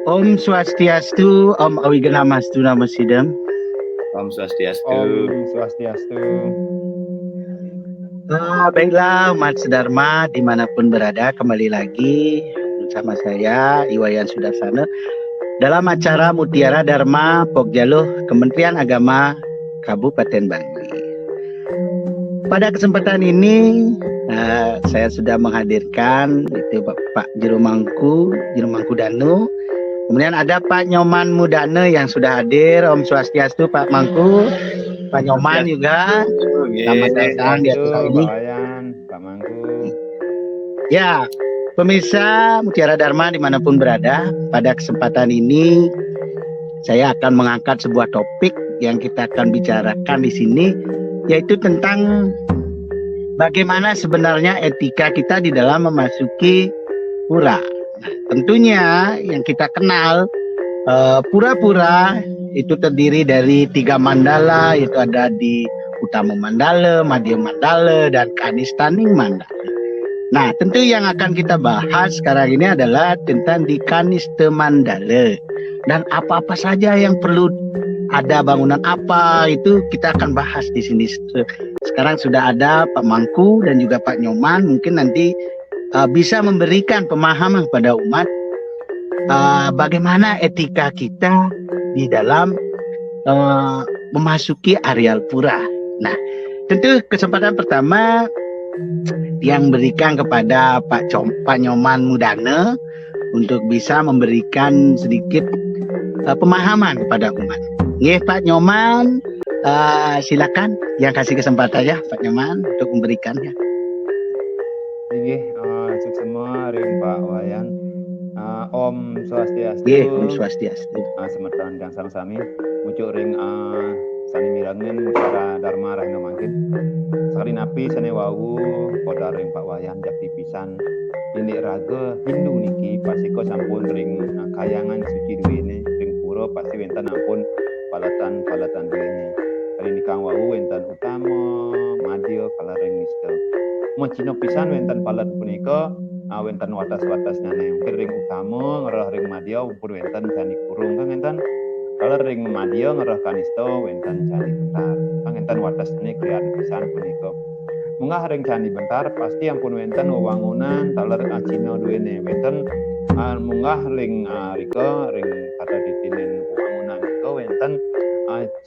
Om Swastiastu, Om Awiganamastu Namasidam. Om Swastiastu. Om Swastiastu. Baiklah umat Sedharma dimanapun berada, kembali lagi bersama saya Iwayan Sudarsana dalam acara Mutiara Dharma Pokjaluh Kementerian Agama Kabupaten Bangli. Pada kesempatan ini saya sudah menghadirkan itu Pak Jeromangku Danu. Kemudian ada Pak Nyoman Mudane yang sudah hadir. Om Swastiastu Pak Mangku. Pak Nyoman juga. Selamat datang di acara ini. Pak Wayan, Pak Mangku. Ya, pemirsa Mutiara Dharma dimanapun berada, pada kesempatan ini saya akan mengangkat sebuah topik yang kita akan bicarakan di sini, yaitu tentang bagaimana sebenarnya etika kita di dalam memasuki pura. Nah, tentunya yang kita kenal pura-pura itu terdiri dari 3 mandala, itu ada di Utama Mandala, Madhya Mandala, dan Kanistaning Mandala. Nah, tentu yang akan kita bahas sekarang ini adalah tentang di Kanista Mandala. Dan apa-apa saja yang perlu ada bangunan apa, itu kita akan bahas di sini. Sekarang sudah ada Pak Mangku dan juga Pak Nyoman, mungkin nanti bisa memberikan pemahaman kepada umat bagaimana etika kita di dalam memasuki areal pura. Nah, tentu kesempatan pertama yang berikan kepada Pak Nyoman Mudane untuk bisa memberikan sedikit pemahaman kepada umat. Nggih, Pak Nyoman, silakan yang kasih kesempatan ya Pak Nyoman untuk memberikannya. Nggih, semua ring Pak Wayan. Om Swastiastu. Nggih, Om Swastiastu. Semetan kang sami mucuk ring sani mirangen Mutiara Dharma Rahina mangkin. Sekali napi sane wau poda ring Pak Wayan jakti pisan indik raga Hindu niki pasiko sampun ring kayangan suci duwene ring pura pasti wenten ampun palatan duwene. Kali nikang wau wenten utama madya kala ring nista. Moncino pisan wenten palat punika wenten watas-watas nane mungkin ring utama ngerah ring madya pun wenten candi kurung kang wenten kalau ring madya ngerah kanista wenten candi bentar kang wenten watas nane klian pisan punika munggah ring candi bentar pasti ampun wenten wewangunan taler Cina duwene wenten munggah ring rika ring kata ditinen wewangunan rika wenten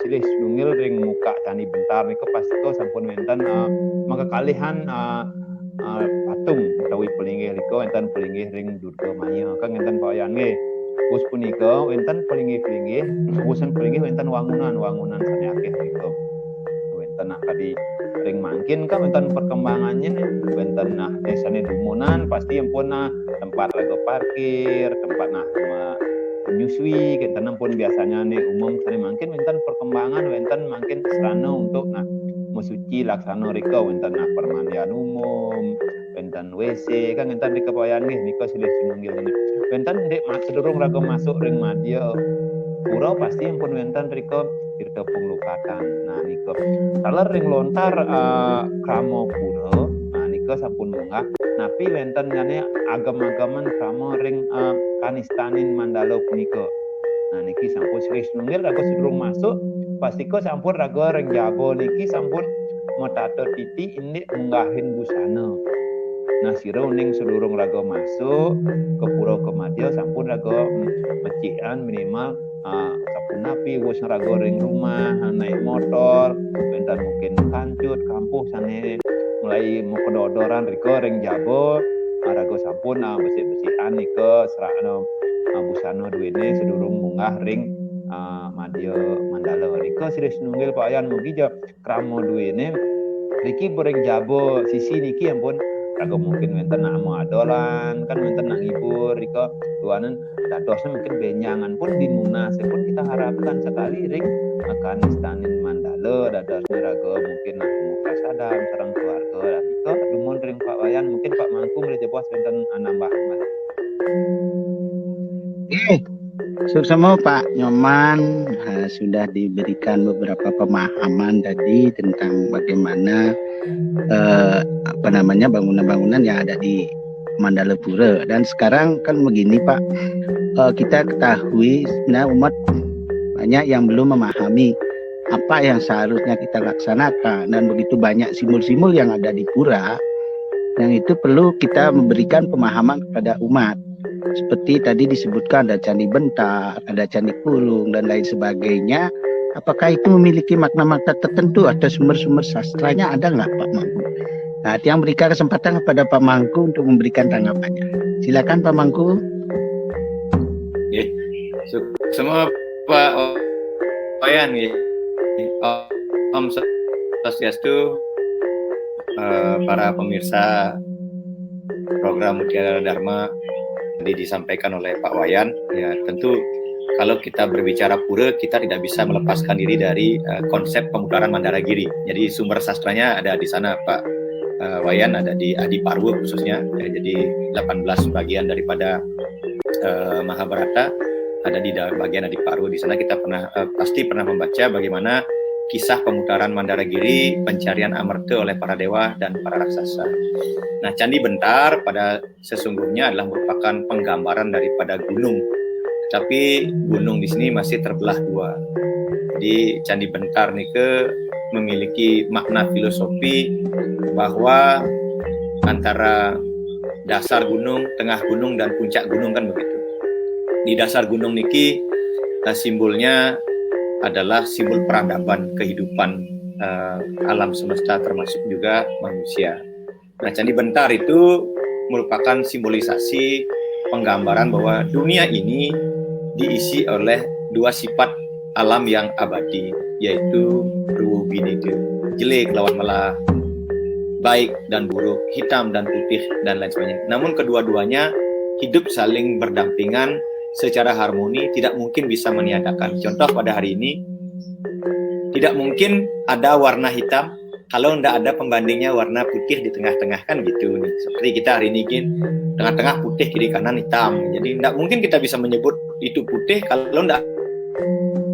silih sunungil ring muka candi bentar nika pasti sampun wenten makakalihan patung utawi pelinggih rika wenten pelinggih ring Durga Maya kang wenten pawayan nggih. Wus punika wenten pelinggih-pelinggih, wusan pelinggih wenten wangunan sane akeh rika. Wenten kadi ring mangkin kan wenten perkembangannya wenten desane dumunan pasti ampun tempat rego parkir, tempat menyusui wenten ampun biasanya umum sane mangkin wenten perkembangan wenten mangkin sarana untuk mesuci laksana rika wenten permandian umum, wenten WC kan wenten rika pawayan nggih nika silih sinunggil wenten ndek sedurung raga masuk ring madya pura pasti ampun wenten rika tirta punglukatan. Nah nika taler ring lontar krama pura nika sampun munggah napi wenten ngene agam-agaman krama ring Kanistaning Mandala punika. Nah niki sampun silih sinunggil raga sedurung masuk pastiko sampun raga ring jaba niki sampun metato titi indik munggahin busana. Nah sira ning sedurung raga masuk ke pura kemadya sampun raga mecikan minimal sapunapi wis raga ring rumah naik motor bentar mungkin kancut kampuh sane mulai mokododoran rika ring jaba raga sampun besik-besikan nika serakna busana duwene sedurung munggah ring madya mandala rika silih sinunggil Pak Ayan mugi krama duwene riki bereng jaba sisi niki ampun raga mungkin wenten adolan kan wenten ngibur rika tuanen dadosnya mungkin benyangan pun dimunas pun kita harapkan sekali ring Kanistaning Mandala dadosnya raga mungkin muka sadam sareng keluarga dan rika dumun ring Pak Wayan mungkin Pak Mangku mulai jepuas wenten nambahan malih. Semua Pak Nyoman sudah diberikan beberapa pemahaman tadi tentang bagaimana bangunan-bangunan yang ada di Mandala Pura. Dan sekarang kan begini Pak, kita ketahui sebenarnya umat banyak yang belum memahami apa yang seharusnya kita laksanakan, dan begitu banyak simbol-simbol yang ada di pura yang itu perlu kita memberikan pemahaman kepada umat. Seperti tadi disebutkan ada Candi Bentar, ada Candi Pulung dan lain sebagainya. Apakah itu memiliki makna-makna tertentu atau sumber-sumber sastranya ada nggak Pak Mangku? Nah, yang berikan kesempatan kepada Pak Mangku untuk memberikan tanggapannya. Silakan Pak Mangku. Ya. Semua Pak Wayan, ya. Om Swastiastu, para pemirsa program Mutiara Dharma tadi disampaikan oleh Pak Wayan. Ya, tentu kalau kita berbicara pura, kita tidak bisa melepaskan diri dari konsep pemutaran Mandaragiri. Jadi sumber sastranya ada di sana Pak Wayan, ada di Adi Parwa khususnya. Ya, jadi 18 bagian daripada Mahabharata ada di bagian Adi Parwa. Di sana kita pasti pernah membaca bagaimana kisah pemutaran Mandaragiri, pencarian Amerta oleh para dewa dan para raksasa. Nah, Candi Bentar pada sesungguhnya adalah merupakan penggambaran daripada gunung. Tapi gunung di sini masih terbelah dua. Jadi Candi Bentar nih memiliki makna filosofi bahwa antara dasar gunung, tengah gunung dan puncak gunung kan begitu. Di dasar gunung niki simbolnya adalah simbol peradaban kehidupan alam semesta termasuk juga manusia. Nah, Candi Bentar itu merupakan simbolisasi penggambaran bahwa dunia ini diisi oleh dua sifat alam yang abadi, yaitu ruh bineka, jelek lawan melah, baik dan buruk, hitam dan putih dan lain sebagainya. Namun kedua-duanya hidup saling berdampingan secara harmoni, tidak mungkin bisa meniadakan. Contoh pada hari ini, tidak mungkin ada warna hitam kalau tidak ada pembandingnya warna putih di tengah-tengah, kan gitu nih. Seperti kita hari ini tengah-tengah putih, kiri kanan hitam. Jadi tidak mungkin kita bisa menyebut itu putih kalau tidak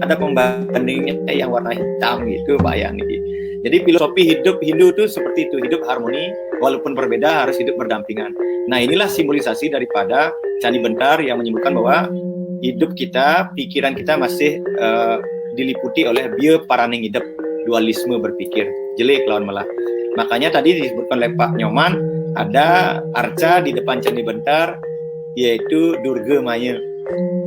ada pembandingnya yang warna hitam gitu, bayang nih. Jadi filosofi hidup Hindu itu seperti itu, hidup harmoni, walaupun berbeda harus hidup berdampingan. Nah, inilah simbolisasi daripada Candi Bentar yang menyebutkan bahwa hidup kita, pikiran kita masih diliputi oleh bieu paraning hidup, dualisme berpikir, jelek lawan melah. Makanya tadi disebutkan oleh Pak Nyoman, ada arca di depan Candi Bentar, yaitu Durga Maya,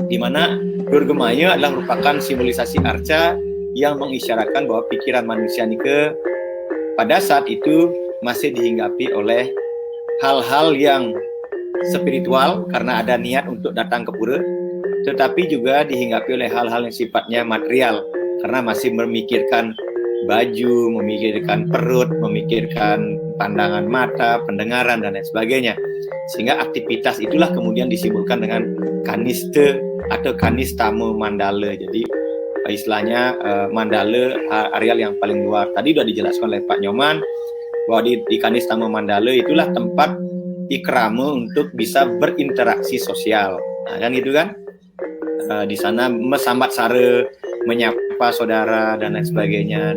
di mana Durga Maya adalah merupakan simbolisasi arca yang mengisyaratkan bahwa pikiran manusia nike pada saat itu masih dihinggapi oleh hal-hal yang spiritual karena ada niat untuk datang ke pura, tetapi juga dihinggapi oleh hal-hal yang sifatnya material karena masih memikirkan baju, memikirkan perut, memikirkan pandangan mata, pendengaran dan lain sebagainya. Sehingga aktivitas itulah kemudian disimbolkan dengan kaniste atau kanistama mandala. Jadi istilahnya mandala areal yang paling luar. Tadi sudah dijelaskan oleh Pak Nyoman bahwa di kanistama mandala itulah tempat ikrama untuk bisa berinteraksi sosial. Nah, kan gitu kan? Di sana mesambat sara, menyapa saudara dan lain sebagainya,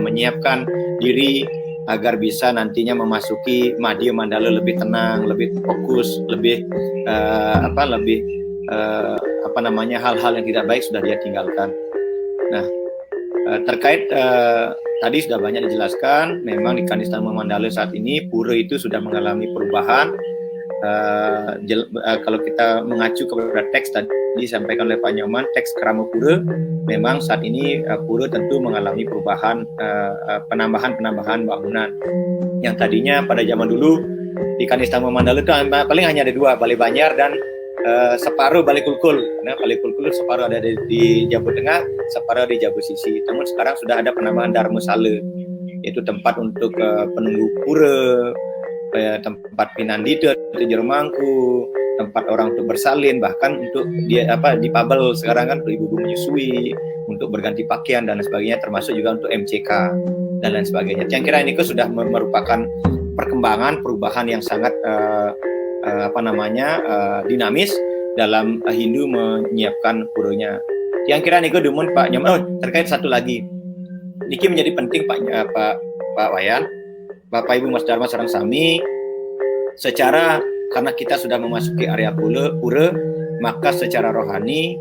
menyiapkan diri agar bisa nantinya memasuki madya mandala lebih tenang, lebih fokus, lebih hal-hal yang tidak baik sudah dia tinggalkan. Nah, terkait tadi sudah banyak dijelaskan, memang di Kanistama Mandala saat ini pura itu sudah mengalami perubahan. Kalau kita mengacu kepada teks tadi disampaikan oleh Pak Nyoman, teks Krama Pura, memang saat ini pura tentu mengalami perubahan, penambahan bangunan. Yang tadinya pada zaman dulu di Kanistama Mandala itu paling hanya ada dua, Balai Banjar dan separuh Balai Kulkul. Karena Balai Kulkul separuh ada di Jambu Tengah, separuh di Jambu Sisi. Namun sekarang sudah ada penambahan Dharmasala, yaitu tempat untuk penunggu pura, tempat pinandita, jermangku, tempat orang untuk bersalin, bahkan untuk dipabel sekarang kan untuk ibu-ibu menyusui, untuk berganti pakaian dan sebagainya, termasuk juga untuk MCK dan lain sebagainya. Yang kira ini sudah merupakan perkembangan perubahan yang sangat dinamis dalam Hindu menyiapkan puranya. Yang kira niku demun Pak Nyoman. Terkait satu lagi, niki menjadi penting Pak Wayan, Bapak Ibu Mas Dharma sareng sami, karena kita sudah memasuki area pura, maka secara rohani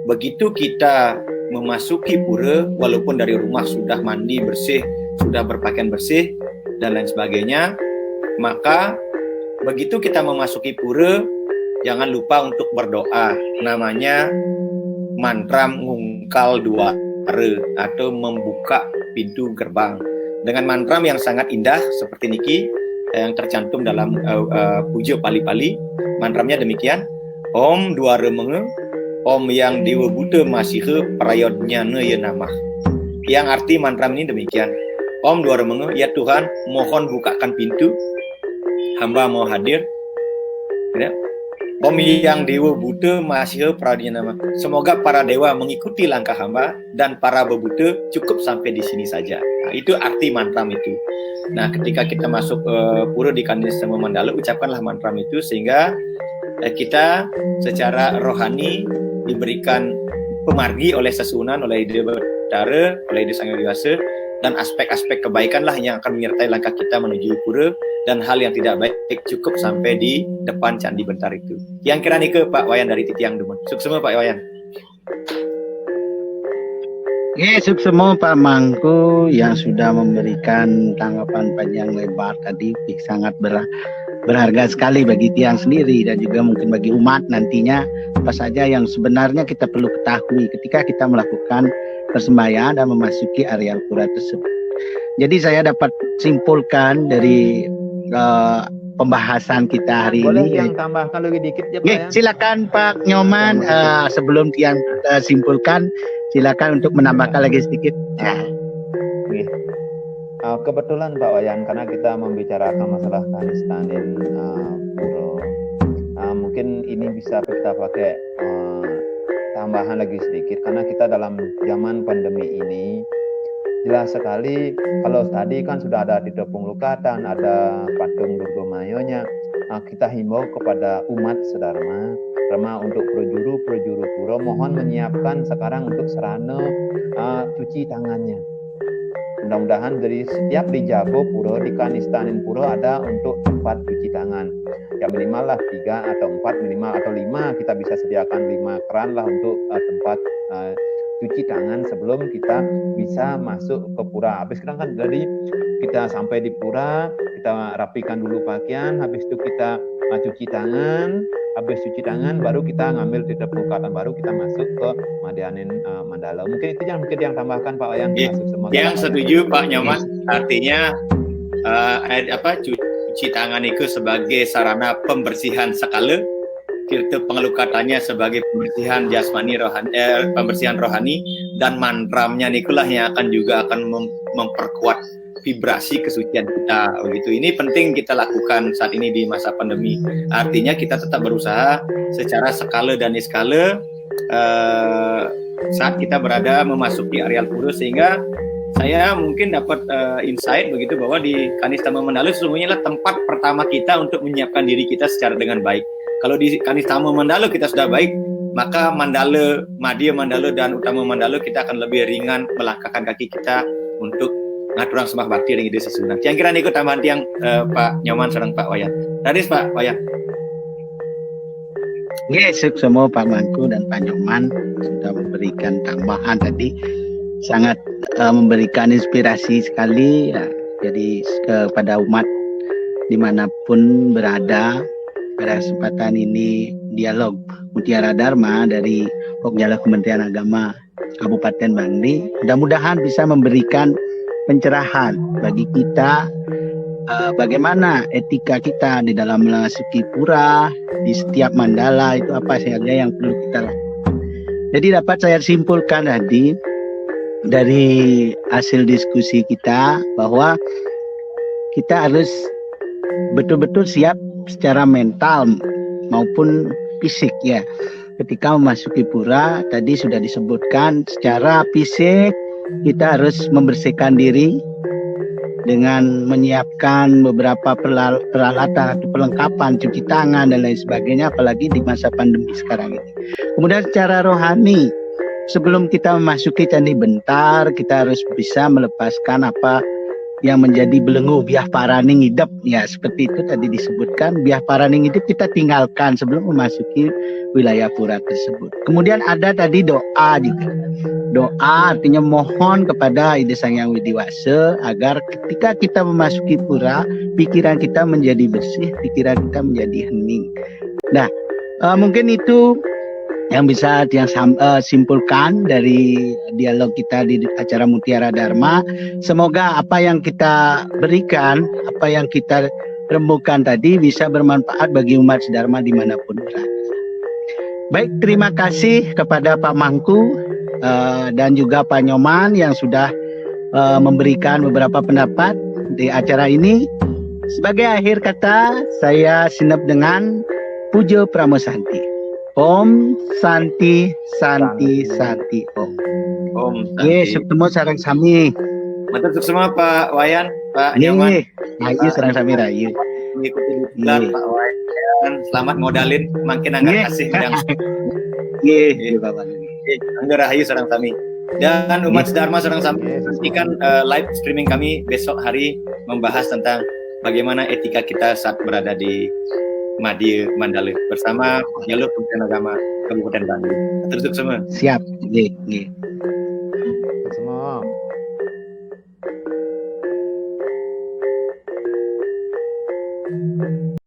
begitu kita memasuki pura, walaupun dari rumah sudah mandi bersih, sudah berpakaian bersih dan lain sebagainya, maka begitu kita memasuki pura, jangan lupa untuk berdoa. Namanya mantram ngungkal duara atau membuka pintu gerbang. Dengan mantram yang sangat indah seperti niki yang tercantum dalam puja pali-pali. Mantramnya demikian. Om duara menge, Om yang dewa buta masih prayodnya ya nama. Yang arti mantram ini demikian. Om duara menge, ya Tuhan, mohon bukakan pintu, hamba mau hadir. Ya. Om yang dewa buta masih prayodnya nama. Semoga para dewa mengikuti langkah hamba dan para bebuta cukup sampai di sini saja. Nah, itu arti mantram itu. Nah, ketika kita masuk pura di Kanistama Mandala, ucapkanlah mantram itu sehingga kita secara rohani diberikan pemargi oleh Sesunan, oleh Ide Betara, oleh Ide Sang Hyang Widi, dan aspek-aspek kebaikan lah yang akan menyertai langkah kita menuju pura, dan hal yang tidak baik cukup sampai di depan Candi Bentar itu. Yang kira nih ke Pak Wayan dari Titiang Dumon. Suksema Pak Wayan. Suksema Pak Mangku yang sudah memberikan tanggapan panjang lebar tadi, sangat berharga sekali bagi tiang sendiri dan juga mungkin bagi umat nantinya apa saja yang sebenarnya kita perlu ketahui ketika kita melakukan persembahyaan dan memasuki areal pura tersebut. Jadi saya dapat simpulkan dari pembahasan kita hari Boleh ini. yang tambahkan lebih dikit ya Pak ya? Silakan Pak Nyoman, sebelum tiang simpulkan, silakan untuk menambahkan lagi sedikit. Kebetulan Pak Wayan, karena kita membicarakan masalah kanistanin pura, mungkin ini bisa kita pakai tambahan lagi sedikit, karena kita dalam zaman pandemi ini jelas sekali. Kalau tadi kan sudah ada di Tepung Lukatan, ada patung Durga Mayonya, kita himbau kepada umat sedharma untuk prajuru pura mohon menyiapkan sekarang untuk sarana cuci tangannya. Mudah-mudahan dari setiap di Jabo pura, di Kanistanin pura ada untuk tempat cuci tangan. Ya minimal lah 3 atau 4, minimal atau 5, kita bisa sediakan 5 keran lah untuk tempat cuci tangan sebelum kita bisa masuk ke pura. Habis kan dari kita sampai di pura, kita rapikan dulu pakaian, habis itu kita cuci tangan, habis cuci tangan baru kita ngambil di Tepung Lukatan, baru kita masuk ke Madianin Mandala. Mungkin itu yang tambahkan Pak Wayan. Yang setuju Pak Nyoman, artinya cuci tangan itu sebagai sarana pembersihan sekala, kita pengelukatannya sebagai pembersihan jasmani rohani, pembersihan rohani, dan mantramnya nikulah yang akan memperkuat vibrasi kesucian kita. Begitu. Ini penting kita lakukan saat ini di masa pandemi. Artinya kita tetap berusaha secara skala dan niskala saat kita berada memasuki areal pura, sehingga saya mungkin dapat insight begitu bahwa di Kanistama Mandala sesungguhnya adalah tempat pertama kita untuk menyiapkan diri kita secara dengan baik. Kalau di Kanistama Mandala kita sudah baik, maka Mandala, Madya Mandala dan Utama Mandala kita akan lebih ringan melangkahkan kaki kita untuk ngaturang sembah bakti dengan Ide Sesunan. Yang kira ikut tambahan tiang Pak Nyoman sareng Pak Wayan. Radis Pak Wayan. Semua Pak Mangku dan Pak Nyoman sudah memberikan tambahan tadi, sangat memberikan inspirasi sekali ya. Jadi kepada umat dimanapun berada, pada kesempatan ini dialog Mutiara Dharma dari Pokjala Kementerian Agama Kabupaten Bangli mudah-mudahan bisa memberikan pencerahan bagi kita bagaimana etika kita di dalam memasuki pura, di setiap mandala itu apa saja yang perlu kita lakukan. Jadi dapat saya simpulkan tadi dari hasil diskusi kita bahwa kita harus betul-betul siap secara mental maupun fisik ya. Ketika memasuki pura tadi sudah disebutkan secara fisik kita harus membersihkan diri dengan menyiapkan beberapa peralatan atau perlengkapan cuci tangan dan lain sebagainya, apalagi di masa pandemi sekarang ini. Kemudian secara rohani, sebelum kita memasuki Candi Bentar, kita harus bisa melepaskan yang menjadi belenggu biah paraning hidup ya, seperti itu tadi disebutkan, biah paraning hidup kita tinggalkan sebelum memasuki wilayah pura tersebut. Kemudian ada tadi doa juga. Doa artinya mohon kepada Ide Sang Hyang Widiwasa agar ketika kita memasuki pura, pikiran kita menjadi bersih, pikiran kita menjadi hening. Nah, mungkin itu yang bisa simpulkan dari dialog kita di acara Mutiara Dharma. Semoga apa yang kita berikan, apa yang kita rembukan tadi bisa bermanfaat bagi umat Dharma dimanapun berada. Baik, terima kasih kepada Pak Mangku dan juga Pak Nyoman yang sudah memberikan beberapa pendapat di acara ini. Sebagai akhir kata, saya sinep dengan Pujo Pramosanti. Om Santi Santi Santi Om. Om Ye, Santi. ketemu sareng sami. Matur semua Pak Wayan, Pak Nyoman. Ye, rayu sareng sami rayu. Mengikuti diklat Ye. Pak Wayan. Selamat modalin makin anggar Ye. kasih dan Ye, Bapak. anggar rahayu sareng sami. Dan umat Dharma sareng sami Ye, nantikan live streaming kami besok hari membahas tentang bagaimana etika kita saat berada di Madiun Mandala bersama Jalur Kementerian Agama Kabupaten Bandung. Terus semua. Siap. Ye, ye. semua.